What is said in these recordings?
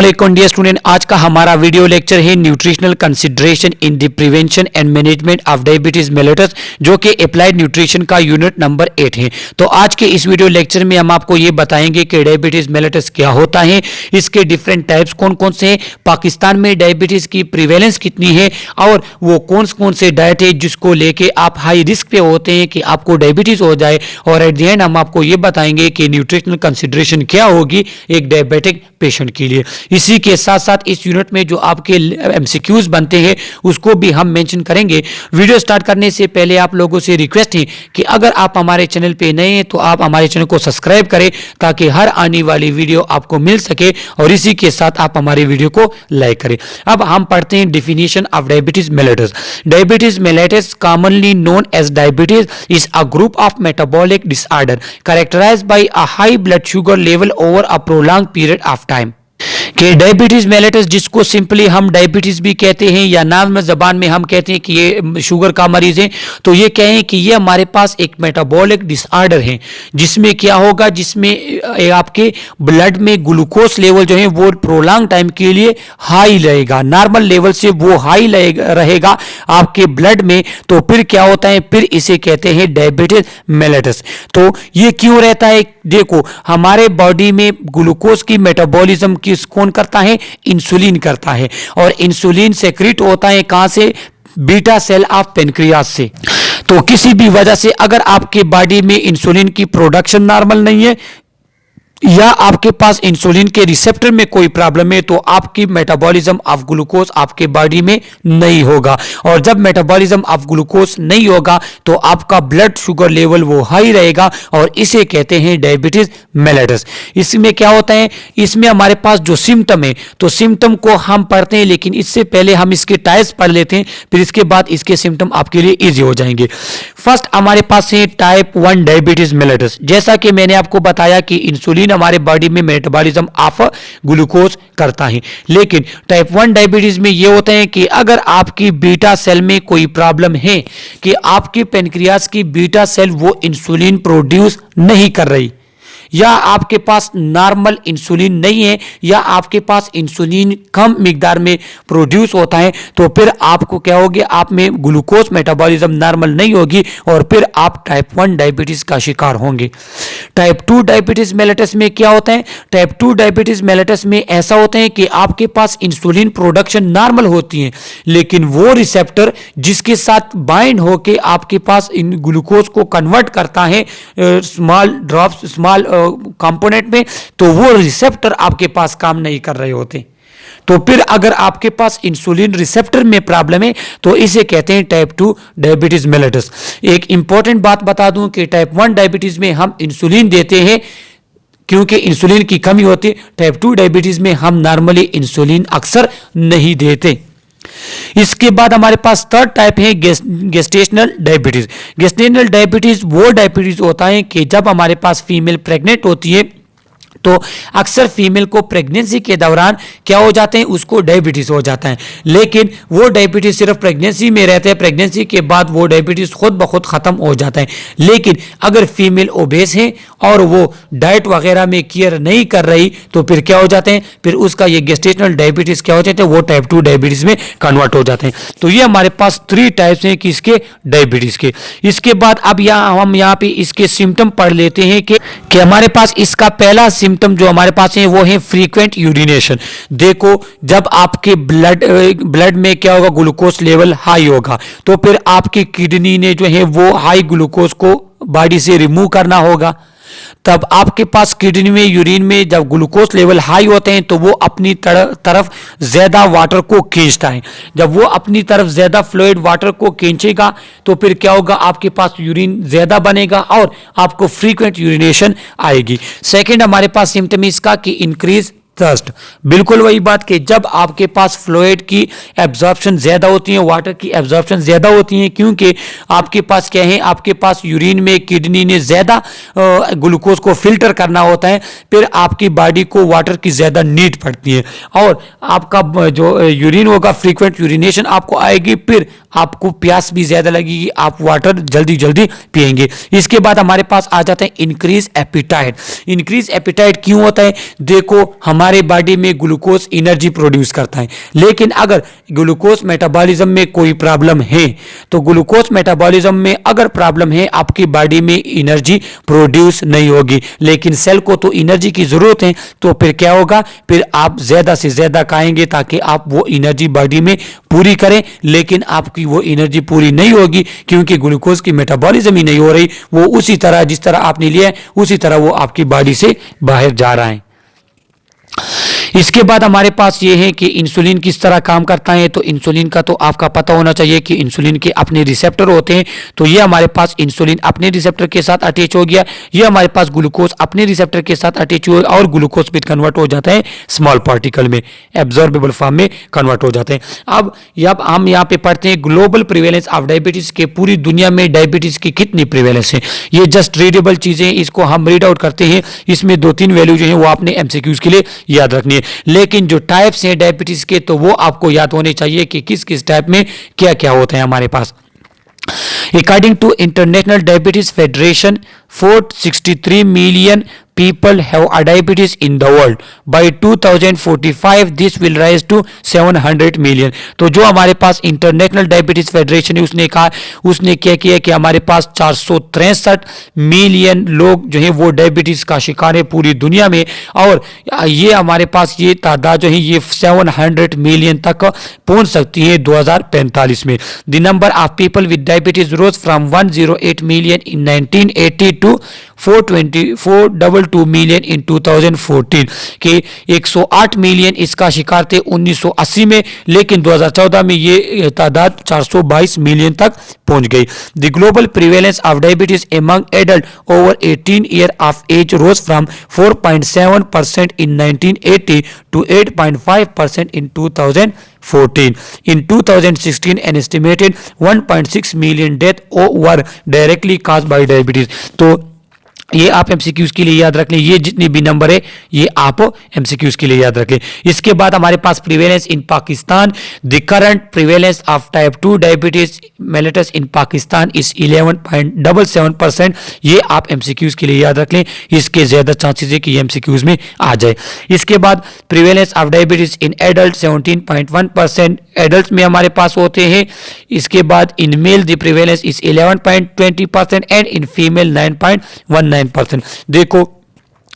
अस्सलामुअलैकुम dear student, आज का हमारा वीडियो लेक्चर है nutritional consideration in the prevention and management of diabetes mellitus, जो कि अप्लाइड न्यूट्रिशन का यूनिट नंबर 8 है। तो आज के इस वीडियो लेक्चर में हम आपको ये बताएंगे कि डायबिटीज मेलिटस क्या होता है, इसके डिफरेंट टाइप्स कौन कौन से हैं, पाकिस्तान में डायबिटीज की प्रिवेलेंस कितनी है और वो कौन से डाइट है जिसको लेके आप हाई रिस्क पे होते हैं कि आपको डायबिटीज हो जाए। और एट द एंड हम आपको ये बताएंगे कि न्यूट्रिशनल कंसिडरेशन क्या होगी एक डायबिटिक पेशेंट के लिए। इसी के साथ साथ इस यूनिट में जो आपके MCQs बनते हैं उसको भी हम मेंशन करेंगे। वीडियो स्टार्ट करने से पहले आप लोगों से रिक्वेस्ट है कि अगर आप हमारे चैनल पे नए हैं तो आप हमारे चैनल को सब्सक्राइब करें ताकि हर आने वाली वीडियो आपको मिल सके, और इसी के साथ आप हमारी वीडियो को लाइक करें। अब हम पढ़ते हैं definition of diabetes mellitus. Diabetes mellitus, commonly known as diabetes, is a group of metabolic disorder characterized by a high blood sugar level over a prolonged period of time. कि diabetes mellitus, जिसको simply हम diabetes भी कहते हैं या नाम जबान में हम कहते हैं कि ये शुगर का मरीज है, तो ये कहें कि ये हमारे पास एक मेटाबॉलिक डिसऑर्डर है जिसमें क्या होगा, जिसमें आपके ब्लड में ग्लूकोज लेवल जो है वो प्रोलॉन्ग टाइम के लिए हाई रहेगा, नॉर्मल लेवल से वो हाई रहेगा आपके ब्लड में। तो फिर क्या होता है, फिर इसे कहते हैं डायबिटीज मेलिटस। तो ये क्यों रहता है, देखो हमारे बॉडी में ग्लूकोज की मेटाबॉलिज्म कौन करता है, इंसुलिन करता है, और इंसुलिन सेक्रेट होता है कहां से, बीटा सेल ऑफ पेनक्रियास से। तो किसी भी वजह से अगर आपके बॉडी में इंसुलिन की प्रोडक्शन नॉर्मल नहीं है या आपके पास इंसुलिन के रिसेप्टर में कोई प्रॉब्लम है, तो आपकी मेटाबॉलिज्म ऑफ ग्लूकोज आपके बॉडी में नहीं होगा, और जब मेटाबॉलिज्म ऑफ ग्लूकोज नहीं होगा तो आपका ब्लड शुगर लेवल वो हाई रहेगा, और इसे कहते हैं डायबिटीज मेलिटस। इसमें क्या होता है, इसमें हमारे पास जो सिम्टम है, तो सिम्टम को हम पढ़ते हैं, लेकिन इससे पहले हम इसके टाइप्स पढ़ लेते हैं, फिर इसके बाद इसके सिम्टम आपके लिए इजी हो जाएंगे। फर्स्ट हमारे पास है टाइप 1 डायबिटीज मेलिटस। जैसा कि मैंने आपको बताया कि इंसुलिन हमारे बॉडी में मेटाबॉलिज्म ऑफ ग्लूकोज करता है, लेकिन टाइप 1 डायबिटीज में यह होता है कि अगर आपकी बीटा सेल में कोई प्रॉब्लम है कि आपकी पेनक्रियास की बीटा सेल वो इंसुलिन प्रोड्यूस नहीं कर रही, या आपके पास नॉर्मल इंसुलिन नहीं है, या आपके पास इंसुलिन कम मिकदार में प्रोड्यूस होता है, तो फिर आपको क्या होगी, आप में ग्लूकोज मेटाबॉलिज्म नॉर्मल नहीं होगी और फिर आप टाइप 1 डायबिटीज का शिकार होंगे। टाइप 2 डायबिटीज मेलिटस में क्या होता है, टाइप 2 डायबिटीज मेलिटस में ऐसा होता है कि आपके पास इंसुलिन प्रोडक्शन नॉर्मल होती है, लेकिन वो रिसेप्टर जिसके साथ बाइंड होके आपके पास इन ग्लूकोज को कन्वर्ट करता है स्मॉल ड्रॉप्स, स्मॉल कंपोनेंट में, तो वो रिसेप्टर आपके पास काम नहीं कर रहे होते। तो फिर अगर आपके पास इंसुलिन रिसेप्टर में प्रॉब्लम है तो इसे कहते हैं टाइप 2 डायबिटीज मेलिटस। एक इंपॉर्टेंट बात बता दूं कि टाइप 1 डायबिटीज में हम इंसुलिन देते हैं क्योंकि इंसुलिन की कमी होती है, टाइप 2 डायबिटीज में हम नॉर्मली इंसुलिन अक्सर नहीं देते। इसके बाद हमारे पास थर्ड टाइप है गेस्टेशनल डायबिटीज। गेस्टेशनल डायबिटीज वो डायबिटीज होता है कि जब हमारे पास फीमेल प्रेग्नेंट होती है तो अक्सर फीमेल को प्रेगनेंसी के दौरान क्या हो जाते हैं, उसको डायबिटीज हो जाता है, लेकिन वो डायबिटीज सिर्फ प्रेगनेंसी में रहते हैं, प्रेगनेंसी के बाद वो डायबिटीज खुद ब खुद खत्म हो जाता है। लेकिन अगर फीमेल ओबेस है और वो डाइट वगैरह में केयर नहीं कर रही तो फिर क्या हो जाते हैं, फिर उसका ये गेस्टेशनल डायबिटीज क्या हो जाते हैं, वो टाइप 2 डायबिटीज में कन्वर्ट हो जाते हैं। तो ये हमारे पास 3 टाइप्स हैं किसके, डायबिटीज के। इसके बाद अब हम यहाँ पे इसके सिम्टम पढ़ लेते हैं कि हमारे पास इसका पहला सिम्टम जो हमारे पास है वो है फ्रीक्वेंट यूरिनेशन। देखो जब आपके ब्लड में क्या होगा, ग्लूकोज लेवल हाई होगा, तो फिर आपकी किडनी ने जो है वो हाई ग्लूकोज को बॉडी से रिमूव करना होगा। तब आपके पास किडनी में, यूरिन में जब ग्लूकोज लेवल हाई होते हैं तो वो अपनी तरफ ज्यादा वाटर को खींचता है। जब वो अपनी तरफ ज्यादा फ्लूइड वाटर को खींचेगा तो फिर क्या होगा, आपके पास यूरिन ज्यादा बनेगा और आपको फ्रीक्वेंट यूरिनेशन आएगी। सेकंड हमारे पास सिम्टम इसका कि इंक्रीज थर्स्ट। बिल्कुल वही बात कि जब आपके पास फ्लूइड की एब्जॉर्प्शन ज्यादा होती है, वाटर की एब्जॉर्प्शन ज्यादा होती है, क्योंकि आपके पास क्या है, आपके पास यूरिन में किडनी ने ज्यादा ग्लूकोज को फिल्टर करना होता है, फिर आपकी बॉडी को वाटर की ज्यादा नीड पड़ती है और आपका जो यूरिन होगा, फ्रीक्वेंट यूरिनेशन आपको आएगी, फिर आपको प्यास भी ज्यादा लगेगी, आप वाटर जल्दी जल्दी पिएंगे। इसके बाद हमारे पास आ जाता है इंक्रीज एपिटाइट। इंक्रीज एपिटाइट क्यों होता है, देखो हमारे हमारे बॉडी में ग्लूकोज एनर्जी प्रोड्यूस करता है। लेकिन अगर ग्लूकोज मेटाबॉलिज्म में कोई प्रॉब्लम है तो ग्लूकोज मेटाबॉलिज्म में अगर प्रॉब्लम है आपकी बॉडी में एनर्जी प्रोड्यूस नहीं होगी। लेकिन सेल को तो एनर्जी की जरूरत है, तो फिर क्या होगा, फिर आप ज्यादा से ज्यादा खाएंगे ताकि आप वो एनर्जी बॉडी में पूरी करें, लेकिन आपकी वो एनर्जी पूरी नहीं होगी क्योंकि ग्लूकोज की मेटाबॉलिज्म ही नहीं हो रही। वो उसी तरह जिस तरह आपने लिया है उसी तरह वो आपकी बॉडी से बाहर जा रहा है। इसके बाद हमारे पास ये है कि इंसुलिन किस तरह काम करता है। तो इंसुलिन का तो आपका पता होना चाहिए कि इंसुलिन के अपने रिसेप्टर होते हैं। तो ये हमारे पास इंसुलिन अपने रिसेप्टर के साथ अटैच हो गया, ये हमारे पास ग्लूकोज अपने रिसेप्टर के साथ अटैच हुआ और ग्लूकोज फिर कन्वर्ट हो जाता है स्मॉल पार्टिकल में, एब्जॉर्बेबल फॉर्म में कन्वर्ट हो जाते हैं। अब हम यहाँ पे पढ़ते हैं ग्लोबल प्रिवेलेंस ऑफ डायबिटीज के, पूरी दुनिया में डायबिटीज की कितनी प्रिवेलेंस है। ये जस्ट रीडेबल चीजें, इसको हम रीड आउट करते हैं। इसमें 2-3 वैल्यू जो है वो आपने एमसीक्यूज के लिए याद रखनी है। लेकिन जो टाइप्स हैं डायबिटीज के तो वो आपको याद होने चाहिए कि किस किस टाइप में क्या क्या होते हैं हमारे पास। According to International Diabetes Federation, 463 million people have a diabetes in the world. By 2045 this will rise to 700 million. तो जो हमारे पास इंटरनेशनल डायबिटीज फेडरेशन है उसने क्या किया कि हमारे पास 463 मिलियन लोग जो है वो डायबिटीज का शिकार है पूरी दुनिया में, और ये हमारे पास ये तादाद जो है ये 700 मिलियन तक पहुंच सकती है 2045 में। The number of people with diabetes rose from 108 million in 1980 to 422 million in 2014 के 108 मिलियन इसका शिकार थे 1980 में, लेकिन 2014 में ये तादाद 422 मिलियन तक पहुंच गई। The global prevalence of diabetes among adult over 18 year of age rose from 4.7% in 1980 to 8.5% in 2014. In 2016, an estimated 1.6 million deaths were directly caused by diabetes. तो ये आप एमसीक्यूज के लिए याद रख लें, ये जितने भी नंबर है ये आप एमसीक्यूज के लिए याद रख लें। इसके बाद हमारे पास prevalence in Pakistan, the current prevalence of type 2 diabetes mellitus in Pakistan is 11.77%। ये आप एमसीक्यूज के लिए याद रख लें, इसके ज्यादा चांसेस है कि ये एमसीक्यूज में आ जाए। इसके बाद prevalence of diabetes in adult 17.1% adult में हमारे पास होते हैं। इसके बाद in male the prevalence is 11.20% and in female 9.19%। देखो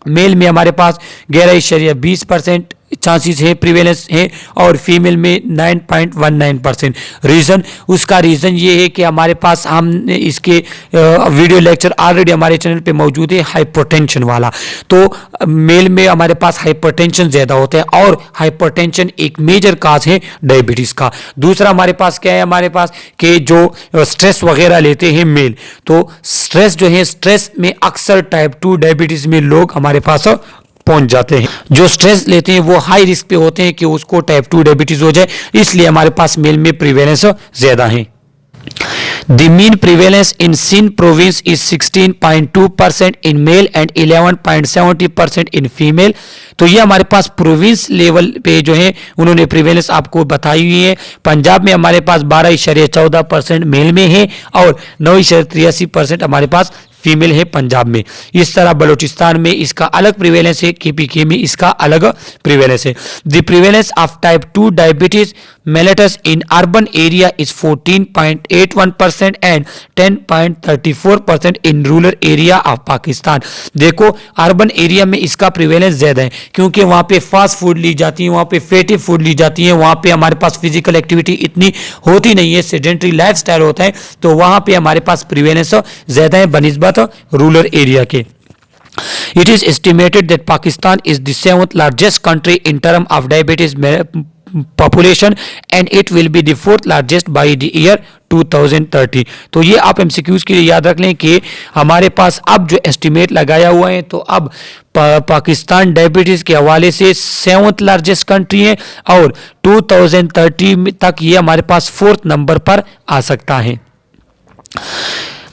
मेल में हमारे पास 11.20% चांसेस है, प्रिवेलेंस है, और फीमेल में 9.19%। रीज़न, उसका रीज़न ये है कि हमारे पास हमने इसके वीडियो लेक्चर ऑलरेडी हमारे चैनल पे मौजूद है हाइपरटेंशन वाला। तो मेल में हमारे पास हाइपरटेंशन ज़्यादा होता है और हाइपरटेंशन एक मेजर काज है डायबिटीज़ का। दूसरा हमारे पास क्या है, हमारे पास कि जो स्ट्रेस वगैरह लेते हैं मेल, तो स्ट्रेस जो है स्ट्रेस में अक्सर टाइप 2 डायबिटीज़ में लोग हमारे पास पहुंच जाते हैं। जो स्ट्रेस लेते हैं वो हाई रिस्क पे होते हैं कि उसको टाइप 2 डायबिटीज हो जाए, इसलिए हमारे पास मेल में प्रिवेलेंस ज्यादा है। The mean prevalence in Sindh province is 16.2% in male and 11.70% in female। तो ये हमारे पास प्रोविंस लेवल पे जो है उन्होंने प्रिवेलेंस आपको बताई हुई है। पंजाब में हमारे पास 12.14% मेल में है और 9.83% हमारे पास फीमेल है पंजाब में। इस तरह बलूचिस्तान में इसका अलग प्रिवेलेंस है, केपीके में इसका अलग प्रिवेलेंस है। The prevalence of type 2 diabetes mellitus in urban area is 14.81% and 10.34% in rural area of Pakistan. देखो अर्बन एरिया में इसका प्रिवेलेंस ज्यादा है क्योंकि वहां पे फास्ट फूड ली जाती है, वहां पे फैटी फूड ली जाती है, वहां पे हमारे पास फिजिकल एक्टिविटी इतनी होती नहीं है, सेडेंटरी लाइफस्टाइल होता है, तो वहां पे हमारे पास प्रिवेलेंस ज्यादा है बनिस्बत रूरल एरिया के। It is estimated that Pakistan is the 7th largest country in terms of diabetes population and it will be the 4th largest by the year 2030। तो ये आप एमसीक्यूज के लिए याद रख लें कि हमारे पास अब जो एस्टिमेट लगाया हुआ है तो अब पाकिस्तान डायबिटीज के हवाले से 7th लार्जेस्ट कंट्री है और 2030 तक ये हमारे पास 4th नंबर पर आ सकता है।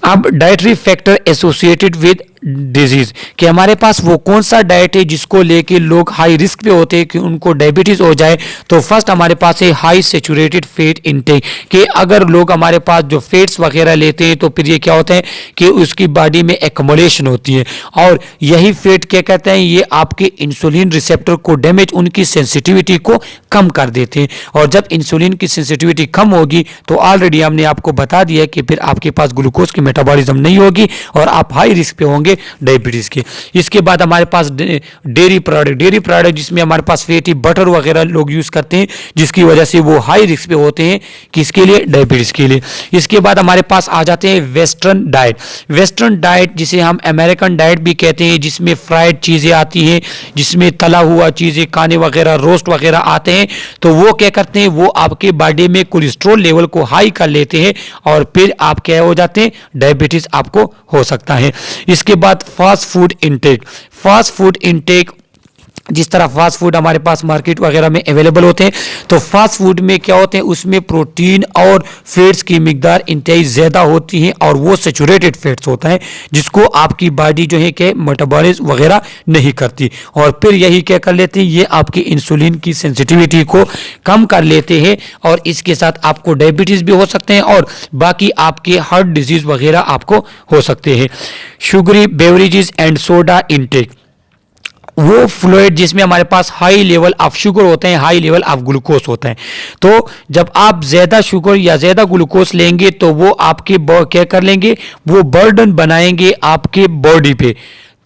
अब dietary factor associated with disease कि हमारे पास वो कौन सा डाइट है जिसको लेके लोग हाई रिस्क पे होते हैं कि उनको डायबिटीज हो जाए। तो फर्स्ट हमारे पास है हाई सेचुरेटेड फैट इनटेक कि अगर लोग हमारे पास जो फैट्स वगैरह लेते हैं तो फिर ये क्या होता है कि उसकी बॉडी में एक्युमुलेशन होती है और यही फैट क्या कहते हैं, ये आपके इंसुलिन रिसेप्टर को डैमेज, उनकी सेंसिटिविटी को कम कर देते हैं। और जब इंसुलिन की सेंसिटिविटी कम होगी तो ऑलरेडी हमने आपको बता दिया कि फिर आपके पास ग्लूकोज की मेटाबॉलिज्म नहीं होगी और आप हाई रिस्क पे होंगे डायबिटीज के। इसके बाद हमारे पास डेयरी प्रोडक्ट जिसमें हमारे पास फैटी बटर वगैरह लोग यूज करते हैं जिसकी वजह से वो हाई रिस्क पे होते हैं किसके लिए, डायबिटीज के लिए। इसके बाद हमारे पास आ जाते हैं वेस्टर्न डाइट जिसे हम अमेरिकन डाइट भी कहते हैं, जिसमें फ्राइड चीजें आती हैं, जिसमें तला हुआ चीजें खाने वगैरह रोस्ट वगैरह आते हैं। तो वो क्या करते हैं, वो आपके बॉडी में कोलेस्ट्रॉल लेवल को हाई कर लेते हैं और फिर आप क्या हो जाते हैं, डायबिटीज आपको हो सकता है। इसके बाद फास्ट फूड इंटेक जिस तरह फास्ट फूड हमारे पास मार्केट वगैरह में अवेलेबल होते हैं, तो फास्ट फूड में क्या होते हैं, उसमें प्रोटीन और फैट्स की मिकदार इंतहाई ज़्यादा होती है और वो सेचुरेटेड फैट्स होता है जिसको आपकी बॉडी जो है कि मेटाबॉलिज्म वगैरह नहीं करती और फिर यही क्या कर लेते हैं, ये आपकी इंसुलिन की सेंसिटिविटी को कम कर लेते हैं और इसके साथ आपको डायबिटीज़ भी हो सकते हैं और बाकी आपके हार्ट डिजीज़ वगैरह आपको हो सकते हैं। Sugary beverages and soda intake, वो फ्लूइड जिसमें हमारे पास हाई लेवल ऑफ शुगर होते हैं, हाई लेवल ऑफ ग्लूकोज होता है। तो जब आप ज़्यादा शुगर या ज़्यादा ग्लूकोज लेंगे तो वो आपके क्या कर लेंगे, वो बर्डन बनाएंगे आपके बॉडी पे,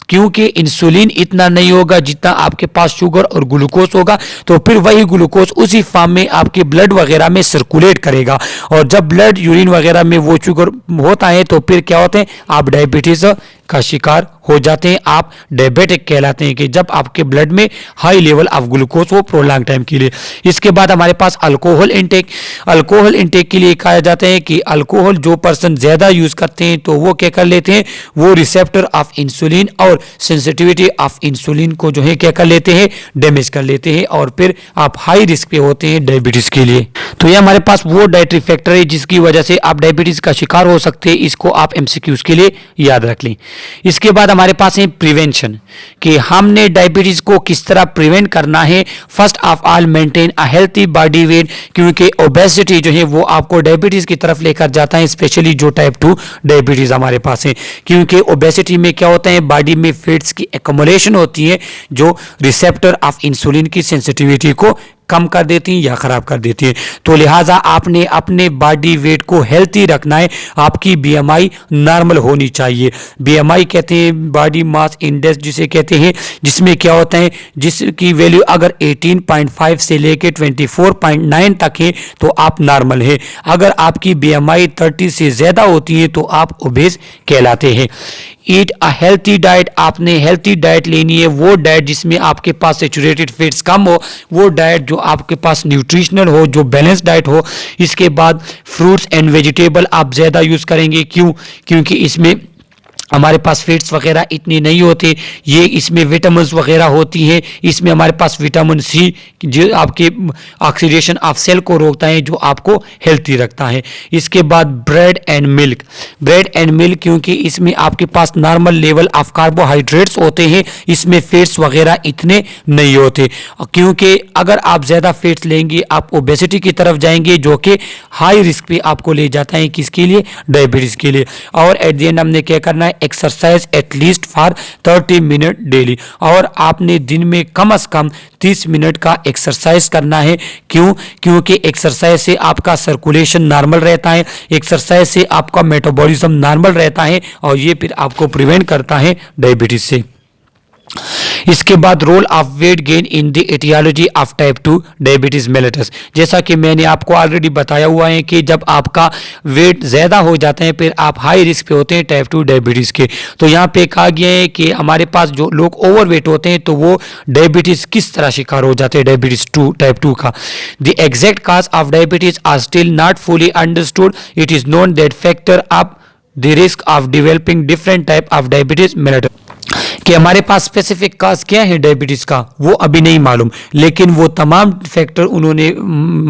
क्योंकि इंसुलिन इतना नहीं होगा जितना आपके पास शुगर और ग्लूकोज होगा। तो फिर वही ग्लूकोज उसी फॉर्म में आपके ब्लड वगैरह में सर्कुलेट करेगा और जब ब्लड यूरिन वगैरह में वो शुगर होता है तो फिर क्या होते हैं, आप डायबिटीज का शिकार हो जाते हैं, आप डायबिटिक कहलाते हैं कि जब आपके ब्लड में हाई लेवल ऑफ ग्लूकोज हो प्रोलॉन्ग टाइम के लिए। इसके बाद हमारे पास अल्कोहल इंटेक के लिए कहा जाता है कि अल्कोहल जो पर्सन ज़्यादा यूज़ करते हैं तो वो क्या कर लेते हैं, वो रिसेप्टर ऑफ इंसुलिन और सेंसिटिविटी ऑफ इंसुलिन को जो है क्या कर लेते हैं, डैमेज कर लेते हैं और फिर आप हाई रिस्क पे होते हैं डायबिटीज़ के लिए। तो ये हमारे पास वो डाइटरी फैक्टर है जिसकी वजह से आप डायबिटीज़ का शिकार हो सकते हैं, इसको आप MCQs के लिए याद रख लें। इसके बाद हमारे पास है प्रिवेंशन कि हमने डायबिटीज को किस तरह प्रिवेंट करना है। First of all maintain a healthy body weight, क्योंकि ओबेसिटी जो है वो आपको डायबिटीज की तरफ लेकर जाता है, स्पेशली जो टाइप 2 डायबिटीज हमारे पास है, क्योंकि ओबेसिटी में क्या होता है, बॉडी में फैट्स की एक्युमुलेशन होती है जो रिसेप्टर ऑफ इंसुलिन की सेंसिटिविटी को कम कर देती हैं या ख़राब कर देती हैं। तो लिहाजा आपने अपने बॉडी वेट को हेल्थी रखना है, आपकी BMI नॉर्मल होनी चाहिए। BMI कहते हैं बॉडी मास इंडेक्स जिसे कहते हैं, जिसमें क्या होता है, जिसकी वैल्यू अगर 18.5 से लेके 24.9 तक है तो आप नॉर्मल है। अगर आपकी BMI 30 से ज़्यादा होती है तो आप ओबेस कहलाते हैं। ईट अ हेल्थी डाइट, आपने हेल्थी डाइट लेनी है, वो डाइट जिसमें आपके पास सेचुरेटेड फैट्स कम हो, वो डाइट जो आपके पास न्यूट्रिशनल हो, जो बैलेंस डाइट हो। इसके बाद फ्रूट्स एंड वेजिटेबल आप ज़्यादा यूज़ करेंगे, क्योंकि इसमें हमारे पास फैट्स वगैरह इतनी नहीं होते, ये इसमें विटामिन्स वगैरह होती हैं। इसमें हमारे पास विटामिन C जो आपके ऑक्सीडेशन ऑफ सेल को रोकता है, जो आपको हेल्थी रखता है। इसके बाद ब्रेड एंड मिल्क, क्योंकि इसमें आपके पास नॉर्मल लेवल ऑफ कार्बोहाइड्रेट्स होते हैं, इसमें फैट्स वगैरह इतने नहीं होते, क्योंकि अगर आप ज़्यादा फैट्स लेंगे आप ओबेसिटी की तरफ जाएंगे, जो कि हाई रिस्क पे आपको ले जाता है, किसके लिए, डायबिटीज़ के लिए। और एट द एंड हमने क्या करना है, exercise at least for 30 minute daily, और आपने दिन में कम से कम 30 मिनट का एक्सरसाइज करना है। क्योंकि एक्सरसाइज से आपका सर्कुलेशन नॉर्मल रहता है, एक्सरसाइज से आपका मेटाबॉलिज्म नॉर्मल रहता है और ये फिर आपको प्रिवेंट करता है डायबिटीज से। इसके बाद role of weight gain in the aetiology of type 2 diabetes mellitus, जैसा कि मैंने आपको ऑलरेडी बताया हुआ है कि जब आपका वेट ज़्यादा हो जाता है फिर आप हाई रिस्क पे होते हैं टाइप 2 डायबिटीज़ के। तो यहाँ पे कहा गया है कि हमारे पास जो लोग ओवर वेट होते हैं तो वो डायबिटीज़ किस तरह शिकार हो जाते हैं, डायबिटीज़ टाइप 2 का। The exact cause of diabetes are still not fully understood. It is known that factor of the risk of developing different type of diabetes mellitus, कि हमारे पास स्पेसिफिक काज क्या है डायबिटीज का वो अभी नहीं मालूम, लेकिन वो तमाम फैक्टर उन्होंने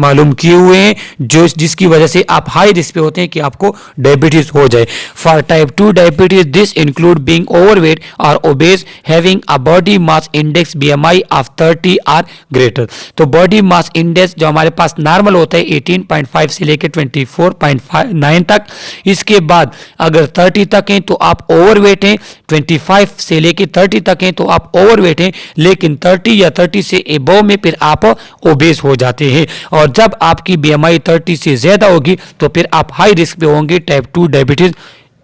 मालूम किए हुए हैं जो जिसकी वजह से आप हाई रिस्क पे होते हैं कि आपको डायबिटीज हो जाए। For type 2 diabetes this include being overweight और obese, having a body mass index BMI of 30 or greater. तो बॉडी मास इंडेक्स जो हमारे पास नॉर्मल होता है 18.5 से लेकर 24.9 तक, इसके बाद अगर 30 तक हैं तो आप ओवरवेट हैं, 25 से लेके 30 तक हैं तो आप ओवरवेट हैं, लेकिन 30 या 30 से एबव में फिर आप ओबेस हो जाते हैं। और जब आपकी BMI 30 से ज्यादा होगी तो फिर आप हाई रिस्क पे होंगे टाइप 2 डायबिटीज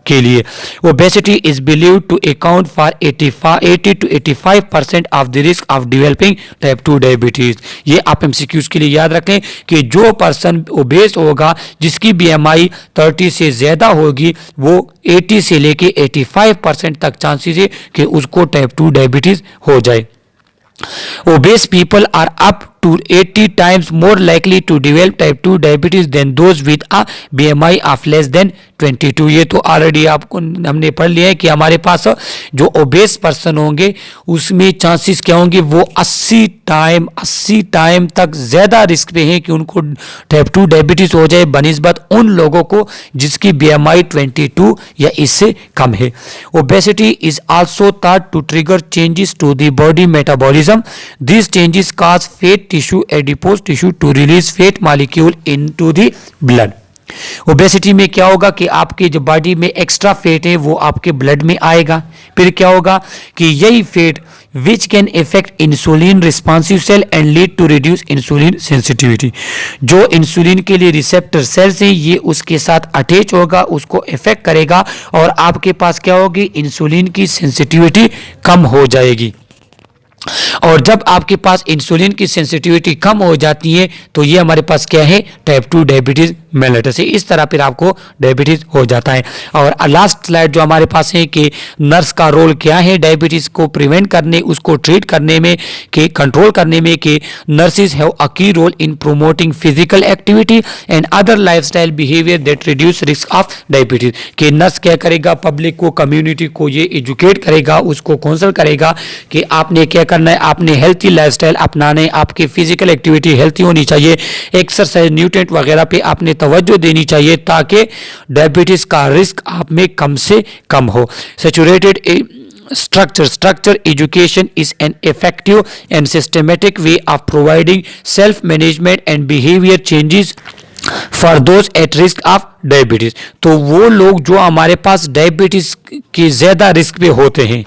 के लिए। Obesity is believe to account for 80 to 85% of the risk of developing type 2 diabetes. ये आप MCQs के लिए याद रखें कि जो पर्सन ओबेस होगा जिसकी BMI 30 से ज्यादा होगी वो 80 से लेके 85% तक चांसेस है कि उसको टाइप 2 डायबिटीज हो जाए। Obese people are up to 80 times more likely to develop type 2 diabetes than those with a BMI of less than 22। ये तो ऑलरेडी आपको हमने पढ़ लिया है कि हमारे पास जो ओबेस पर्सन होंगे उसमें चांसेस क्या होंगे, वो 80 टाइम तक ज्यादा रिस्क पे हैं कि उनको टाइप 2 डायबिटीज हो जाए बनिस्बत उन लोगों को जिसकी BMI 22 या इससे कम है। Obesity is also thought to trigger changes to the body metabolism. This changes cause fat tissue adipose tissue to release fat molecule into the blood. Obesity में क्या होगा कि आपके जो बॉडी में एक्स्ट्रा फैट है वो आपके ब्लड में आएगा। फिर क्या होगा कि यही fat which can effect insulin responsive cell and lead to reduce insulin sensitivity. जो इंसुलिन के लिए रिसेप्टर सेल्स हैं ये उसके साथ अटैच होगा, उसको इफेक्ट करेगा और आपके पास क्या होगी, इंसुलिन की सेंसिटिविटी कम हो जाएगी। और जब आपके पास इंसुलिन की सेंसिटिविटी कम हो जाती है तो ये हमारे पास क्या है, टाइप 2 डायबिटीज मेलिटस है। इस तरह फिर आपको डायबिटीज हो जाता है। और लास्ट स्लाइड जो हमारे पास है कि नर्स का रोल क्या है डायबिटीज को प्रिवेंट करने, उसको ट्रीट करने में, कि कंट्रोल करने में, कि nurses have a key role in promoting physical activity and other lifestyle behaviour that reduce risk of diabetes. कि नर्स क्या करेगा, पब्लिक को, कम्युनिटी को ये एजुकेट करेगा, उसको काउंसल करेगा कि आपने क्या करना है, आपने हेल्थी लाइफस्टाइल अपनाना है, आपकी फिजिकल एक्टिविटी हेल्थी होनी चाहिए, एक्सरसाइज न्यूट्रिएंट वगैरह पे आपने तवज्जो देनी चाहिए ताकि डायबिटीज का रिस्क आप में कम से कम हो। Saturated structure education is an effective and systematic way of providing self management and behavior changes for those at risk of diabetes. तो वो लोग जो हमारे पास डायबिटीज के ज्यादा रिस्क पे होते हैं,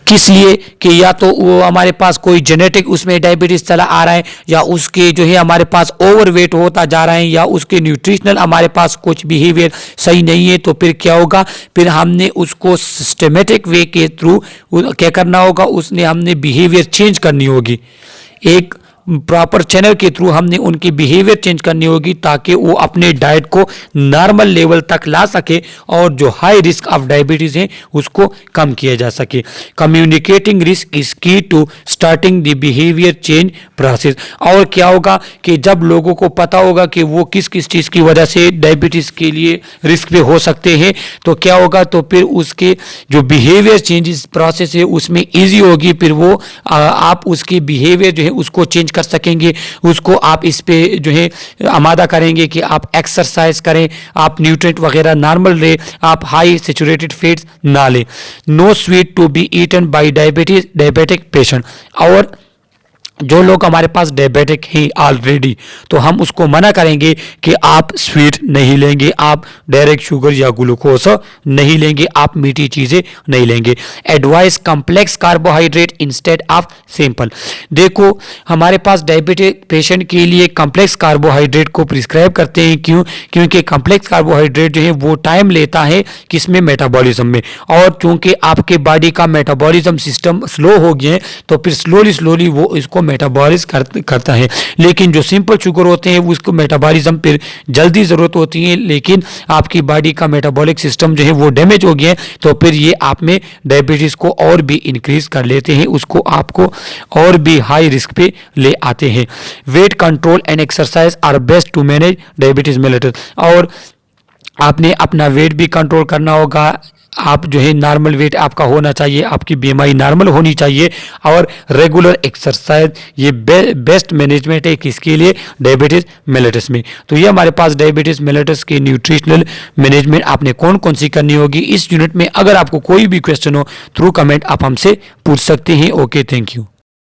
किस लिए, कि या तो वो हमारे पास कोई जेनेटिक उसमें डायबिटीज चला आ रहा है, या उसके जो है हमारे पास ओवरवेट होता जा रहा है, या उसके न्यूट्रिशनल हमारे पास कुछ बिहेवियर सही नहीं है। तो फिर क्या होगा, फिर हमने उसको सिस्टमेटिक वे के थ्रू क्या करना होगा, उसने हमने बिहेवियर चेंज करनी होगी। एक प्रॉपर चैनल के थ्रू हमने उनकी बिहेवियर चेंज करनी होगी ताकि वो अपने डाइट को नॉर्मल लेवल तक ला सके और जो हाई रिस्क ऑफ डायबिटीज है उसको कम किया जा सके। Communicating risk is key to starting the behaviour change process. और क्या होगा कि जब लोगों को पता होगा कि वो किस किस चीज़ की वजह से डायबिटीज के लिए रिस्क पे हो सकते हैं तो क्या होगा, तो फिर उसके जो बिहेवियर चेंजेस प्रोसेस है उसमें ईजी होगी। फिर वो आप उसकी बिहेवियर जो है उसको चेंज कर सकेंगे, उसको आप इस पे जो है आमादा करेंगे कि आप एक्सरसाइज करें, आप न्यूट्रिएंट वगैरह नॉर्मल ले, आप हाई सैचुरेटेड फैट्स ना लें। No sweet to be eaten by diabetic patient. और जो लोग हमारे पास डायबिटिक हैं ऑलरेडी तो हम उसको मना करेंगे कि आप स्वीट नहीं लेंगे, आप डायरेक्ट शुगर या ग्लूकोज नहीं लेंगे, आप मीठी चीज़ें नहीं लेंगे। Advice complex carbohydrate instead of simple. देखो हमारे पास डायबिटिक पेशेंट के लिए कम्प्लेक्स कार्बोहाइड्रेट को प्रिस्क्राइब करते हैं, क्यों, क्योंकि कम्प्लेक्स कार्बोहाइड्रेट जो है वो टाइम लेता है किसमें, मेटाबॉलिज्म में। और चूंकि आपके बॉडी का मेटाबॉलिज्म सिस्टम स्लो हो गया है तो फिर स्लोली वो इसको मेटाबॉलिज करता है। लेकिन जो सिंपल शुगर होते हैं उसको मेटाबॉलिज्म फिर जल्दी ज़रूरत होती है, लेकिन आपकी बॉडी का मेटाबॉलिक सिस्टम जो है वो डैमेज हो गया है तो फिर ये आप में डायबिटीज़ को और भी इंक्रीज कर लेते हैं, उसको आपको और भी हाई रिस्क पे ले आते हैं। Weight control and exercise are best to manage diabetes mellitus. और आपने अपना वेट भी कंट्रोल करना होगा। आप जो है नॉर्मल वेट आपका होना चाहिए, आपकी बीएमआई नॉर्मल होनी चाहिए, और रेगुलर एक्सरसाइज, ये बेस्ट मैनेजमेंट है किसके लिए, डायबिटीज मेलिटस में। तो ये हमारे पास डायबिटीज मेलिटस की न्यूट्रिशनल मैनेजमेंट आपने कौन कौन सी करनी होगी इस यूनिट में। अगर आपको कोई भी क्वेश्चन हो थ्रू कमेंट आप हमसे पूछ सकते हैं। Okay, thank you.